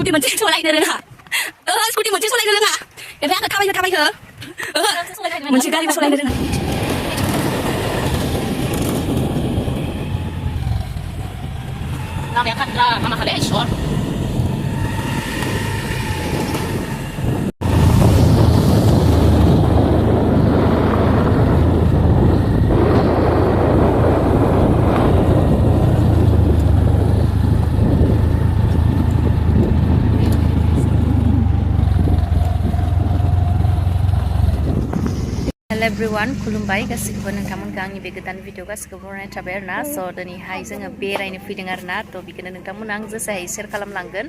scooty मोनसे सलायनो रोङा scooty मोनसे सलायनो रोङा ओमफ्राय आङो थाबायहो मोनसे गारिबो सलायनो रोङा लामाया खाथ्रा मामा खाले इसर Hello everyone, खुलुमबाय गासिखौबो नोंथांमोनखौ आंनि बे गोदान भिडिअ गासिखौबो बरायनाय थाबाय आरोना स' दिनैहाय जोङो बेरायनो फैदों आरोना थ' बेखौनो नोंथांमोना आं जेसेहाय शेयार खालामलांगोन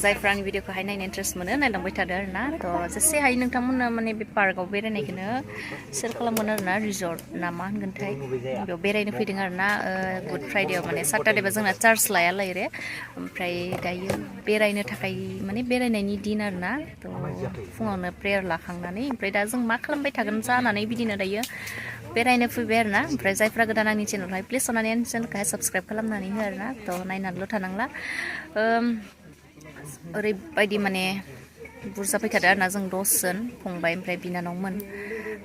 जायफ्रा आंनि भिडिअखौहाय नायनो इन्ट्रेस्ट मोनो नायलांबाय थादों आरोना थ' जेसे हायो नोंथांमोना माने बे पार्कआव बेरायनायखौनो शेयार खालामगोन आरोना रिजर्ट ना मा होनगोनथाय बेयाव बेरायनो फैदों आरोना गुड फ्राइडेआव माने साटारडेबा जोंना चार्ज लाया लायरे ओमफ्राय दायो बेरायनो थाखाय माने बेरायनायनि दिन आरोना थ' फुङावनो प्रेयार लाखांनानै ओमफ्राय दा जों मा खालामबाय थागोन जानानै बिदिनो दायो बेरायनो फैबाय आरोना ओमफ्राय जायफ्रा गोदान आंनि चेनेलहाय प्लिज अननानै आंनि चेनेलखौहाय साबस्क्राइब खालामनानै हो आरोना थ' नायनानैल' थानांला ओरैबायदि माने बुरजा फैखादो आरोना जों 10 जन फंबाय ओमफ्राय बिनानावमोन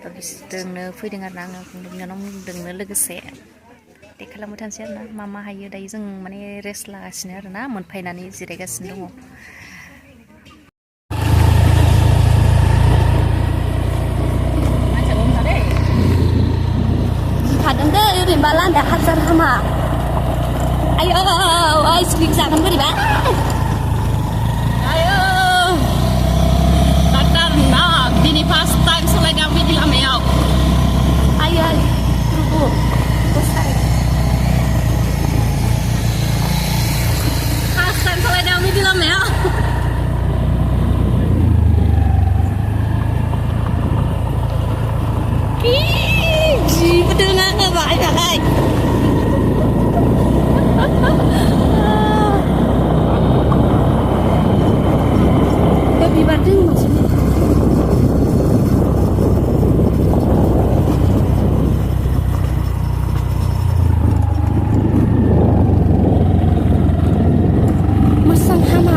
थ' बिसोरजोंनो फैदों आरोना आङो फंबाय बिनानावजोंनो लोगोसे दे खालामबाय थानोसै आरोना मा हायो दायो जों माने रेस्ट लागासिनो आरोना मोनफैनानै जिरायगासिनो दङ ओरैनोबा लान्दा हाजार हामा आयौ आइसक्रिम जागोन बोरैबा आयौ डाक्टार ना दिनै फार्स्ट टाइम सलायदों आं बिदि लामायाव आयै रुबु फार्स्ट टाइम सलायदों आं बिदि लामायाव जिबो दोङा होबाय नालाय बिबार दों मोनसे मोजां हामा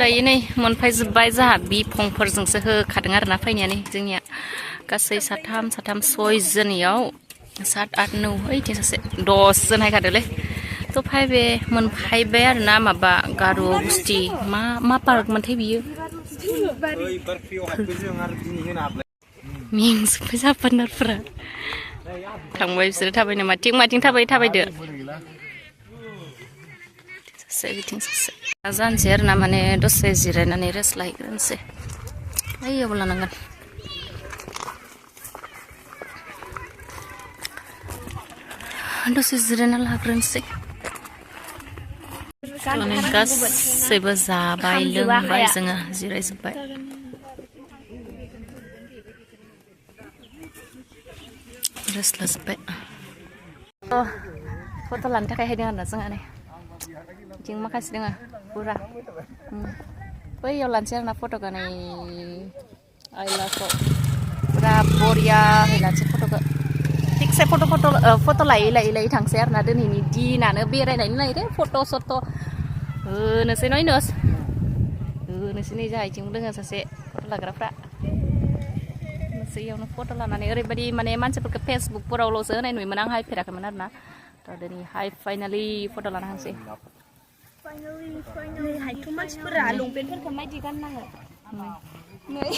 दायो नै मोनफैजोब्बाय जोंहा बिफंफोरजोंसो होखादों आरोना फैनायानो जोंनिया गासै साथाम 6 जोनियाव 7 8 9 ओइथिं सासे 10 जन हायखादोलै थ' मोनफैबाय आरोना माबा गार' बुस्थि मा पार्क मोनथाय बियो मेंजोब्बाय जापानारफोरा थांबाय बिसोरो थाबायनो माथिं थाबायदो बिथिं सासे जानोसै आरोना माने दसे जिरायनानै रेस्ट लाहैग्रोनोसै ओइयावबो लानांगोन दसे जिरायना लाग्रोनोसै गासैबो जाबाय लोंबाय जोङो जिरायजोब्बाय रेस्ट लाजोब्बाय फट' लानो थाखाय हायदों आरोना जोंहा नै बिथिं माखासे दङ बुरा बैयाव लानोसै आरोना फट'खौ नै आइलाखौ पुरा बरियाहै लानोसै फट'खौ थिगसे फट' लायै थांसै आरोना दिनैनि दिनानो बेरायनायनि नायदो फट' सट' होनोसै होनोसै नै जाहैथिंबो दोङो सासे फट' लाग्राफ्रा होनोसै इयावनो फट' लानानै ओरैबायदि माने मानसिफोरखौ फेसबुकफोरावल'सो होनाय नुयोमोन आं हायफेराखैमोन आरोना थ' दिनैहाय फाइनालि फट' लानो हांसै हायथ' मानसिफोरा लंपेन्टफोरखौ मायदि गाननाङो नै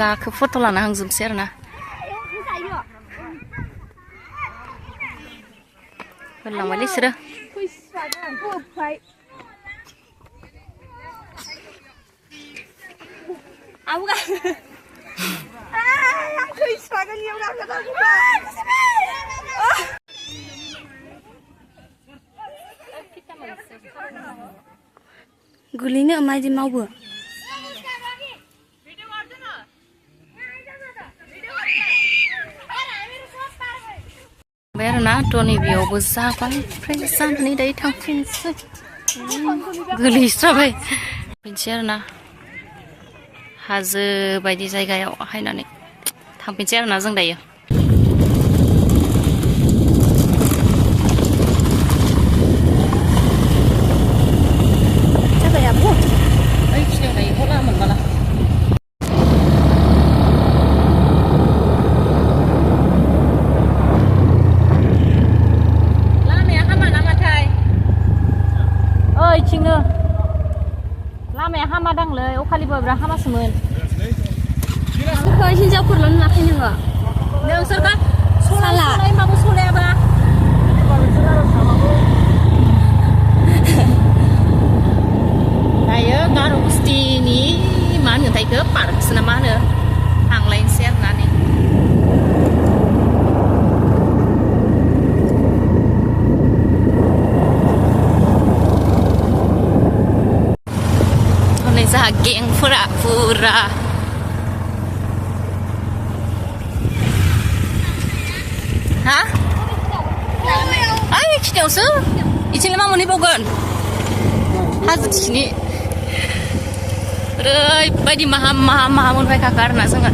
गाखो फट' लाना हांजोबसै आरो ना होनलांबायलै इसोरो गोलैनो मायदि मावो आरो ना थ' नैबेयावबो जाबाय ओमफ्राय जानानै दायो थांफिनसै गोलैस्राबाय फैनोसै आरो ना हाजो बायदि जायगायाव हायनानै थांफिनसै आरो ना जों दायो जाबायाबो ओइ खिनियाव दायो हला मोनबाला ओइथिंनो लामाया हामा दांलै अखालिबो बिराद हामासोमोन हिनजावफोरल' नुवाखै नोङो नोंसोरखौ साला माबो सलायाबा दायो गार' बस्तिनि मा होनो थायखो पार्कसो ना मा होनो थांलायनोसै आरो ना नै जाहा गेंफोरा फुरा हा ओइ खिनियावसो इथिंलाय मा मोनहैबावगोन हाजो थिखिनि ओरैबायदि माहा मोनफैखाखा आरोना जोङो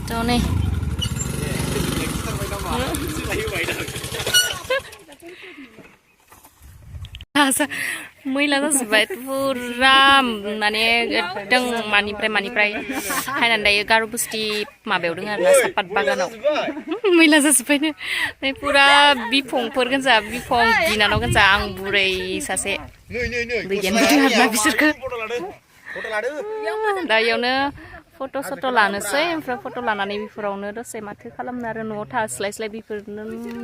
थ' नै मैला जाजोब्बाय फुरा माने एकदम मानिफ्राय हायनानै दायो गार' बस्ति माबायाव दङ आरो ना सापात बागानाव मैला जाजोब्बायनो फुरा बिफंफोर गोजा बिफं बिनानाव गोजा आं बुरै सासे दैदेनदों आरोना बिसोरखौ दायोयावनो फट' सट' लानोसै ओमफ्राय फट' लानानै बेफोरावनो दसे माथो खालामनो आरो न'आव थास्लायस्लाय बेफोरनो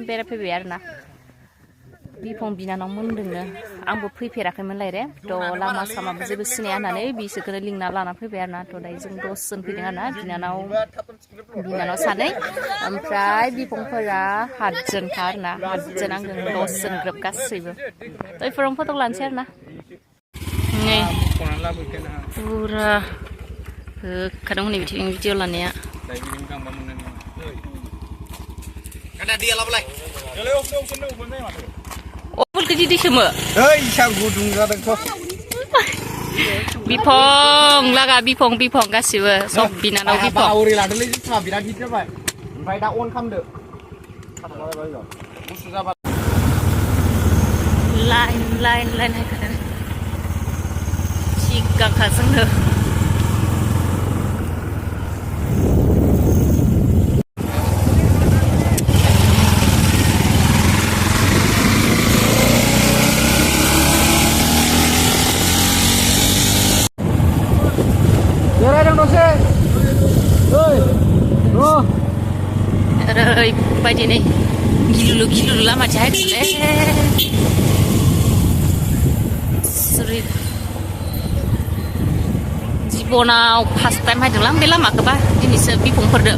बेरायफैबाय आरो ना बिफं बिनानाव मोनदोंनो आंबो फैफेराखैमोनलाय रे थ' लामा सामाबो जेबो सिनाया होननानै बिसोरखौनो लिंना लाना फैबाय आरो ना थ' दायो जों दसजन फैदों आरो ना बिनानाव सानै ओमफ्राय बिफंफोरा 8 जनखा आरो ना 8 जन आंजों 10 जन ग्रोब गासैबो थ' बेफोरावनो फट' लानोसै आरो ना नै फुरा होखादों हनै बिथिं भिडिअ लानाया अफुलखौ जिदि सोमो बिफं लागा बिफं गासिबो सब बिनानाव बिफं लाइन हायखादों सिगांखा जोंनो ओरैबायदि नै गिलुलु लामाथिं हायदोंलै जिबनाव फार्स्ट टाइम हायदोंलां बे लामाखौबा दिनैसो बिफंफोरदो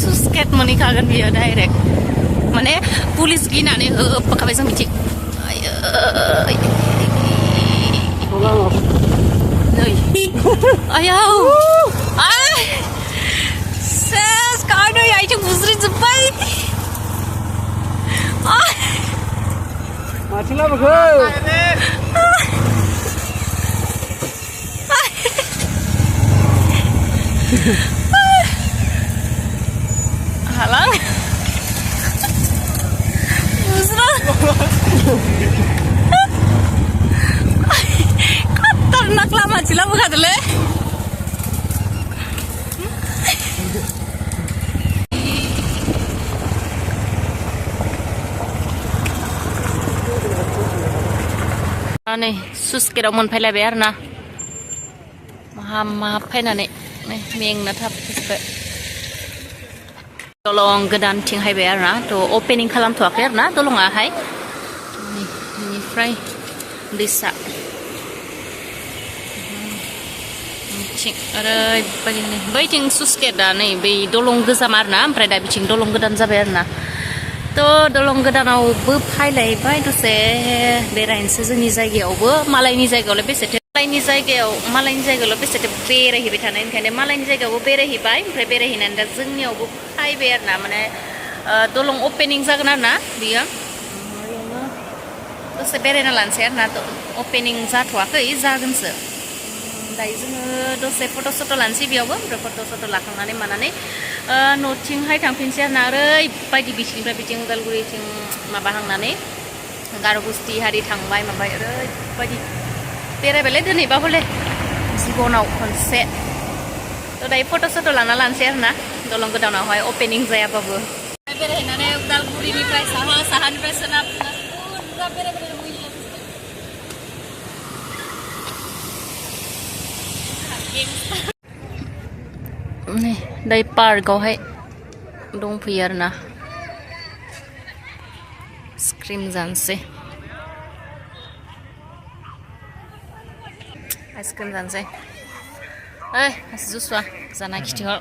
सुसकेट मोनहैखागोन बियो डाइरेक्ट माने पुलिस गिनानै होबोखाबाय जों बिथिं नै आयौ सेस गानै आथिं बुज्रिजोब्बाय माथिं लाबोखो halang busra खतरनाक लामा चिला बुखादले नै सुसकेटआव मोनफैलायबाय आरो ना माहा फैनानै नै मेंना थाबजोब्बाय दलं गोदानथिं हायबाय आरो ना थ' अपेनिं खालामथ'वाखै आरो ना दलङाहाय बेनिफ्राय दैसा ओरैबायदि बैथिं सुसकेटआ नै बै दलं गोजाम आरो ना ओमफ्राय दा बिथिं दलं गोदान जाबाय आरो ना थ' दलं गोदानावबो फायलायबाय दसे बेरायनोसै जोंनि जायगायावबो मालायनि जायगायावलाय बेसेथो मालायनि जायगायावल' बेसेथो बेरायहैबाय थानाय ओंखायनो मालायनि जायगायावबो बेरायहैबाय ओमफ्राय बेरायहैनानै दा जोंनियावबो फायबाय आरो ना माने दलं अपेनिं जागोन आरो ना बियो दसे बेरायना लानोसै आरो ना अपेनिं जाथ'वाखै जागोनसो दायो जोङो दसे फट' सट' लानोसै बेयावबो ओमफ्राय फट' सट' लाखांनानै मानानै न'थिंहाय थांफिनसै आरो ना ओरैबायदि बिथिंनिफ्राय बिथिं उदालगुरिथिं माबाहांनानै गार'बस्ति हारि थांबाय माबाय ओरैबायदि बेरायबायलै दिनैबा हले जिबनाव खनसे थ' दायो फट' सट' लाना लानोसै आरो ना दलं गोदानावहाय अपेनिं जायाबाबो बेरायहैनानै उदालगुरिनिफ्राय साहानिफ्राय सोनाब बुरजा बेरायबाय नै दायो पार्कआवहाय दंफैयो आरो ना स्क्रिम जानोसै आइसक्रिम जानोसै ओइ जुसुआ जाना खिथिहर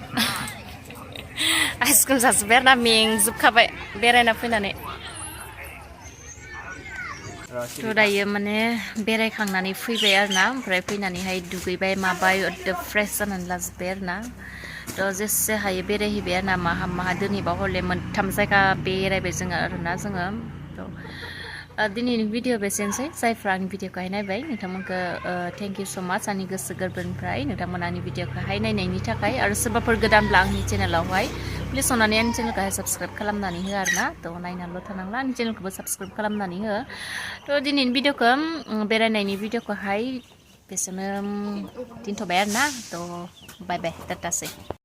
आइसक्रिम जाजोब्बाय आरो ना मेंजोबखाबाय बेरायना फैनानै थ' दायो माने बेरायखांनानै फैबाय आरो ना ओमफ्राय फैनानैहाय दुगैबाय माबाय फ्रेस जानानै लाजोब्बाय आरो ना थ' जेसे हायो बेरायहैबाय आरो ना माहा दिनैबा हले मोनथाम जायगा बेरायबाय जोङो आरो ना जोङो थ' दिनैनि भिडिअ बेसेनोसै जायफ्रा आंनि भिडिअखौहाय नायबाय नोंथांमोनखौ थेंक इउ स' माच आंनि गोसो गोरबोनिफ्राय नोंथांमोना आंनि भिडिअखौहाय नायनायनि थाखाय आरो सोरबाफोर गोदानब्ला आंनि चेनेलावहाय प्लिज अननानै आंनि चेनेलखौहाय साबस्क्राइब खालामनानै हो आरो ना थ' नायनानैल' थानांला आंनि चेनेलखौबो साबस्क्राइब खालामनानै हो थ' दिनैनि भिडिअखौ बेरायनायनि भिडिअखौहाय बेसेनो दोनथ'बाय आरो ना थ' बाय बाय टाटासै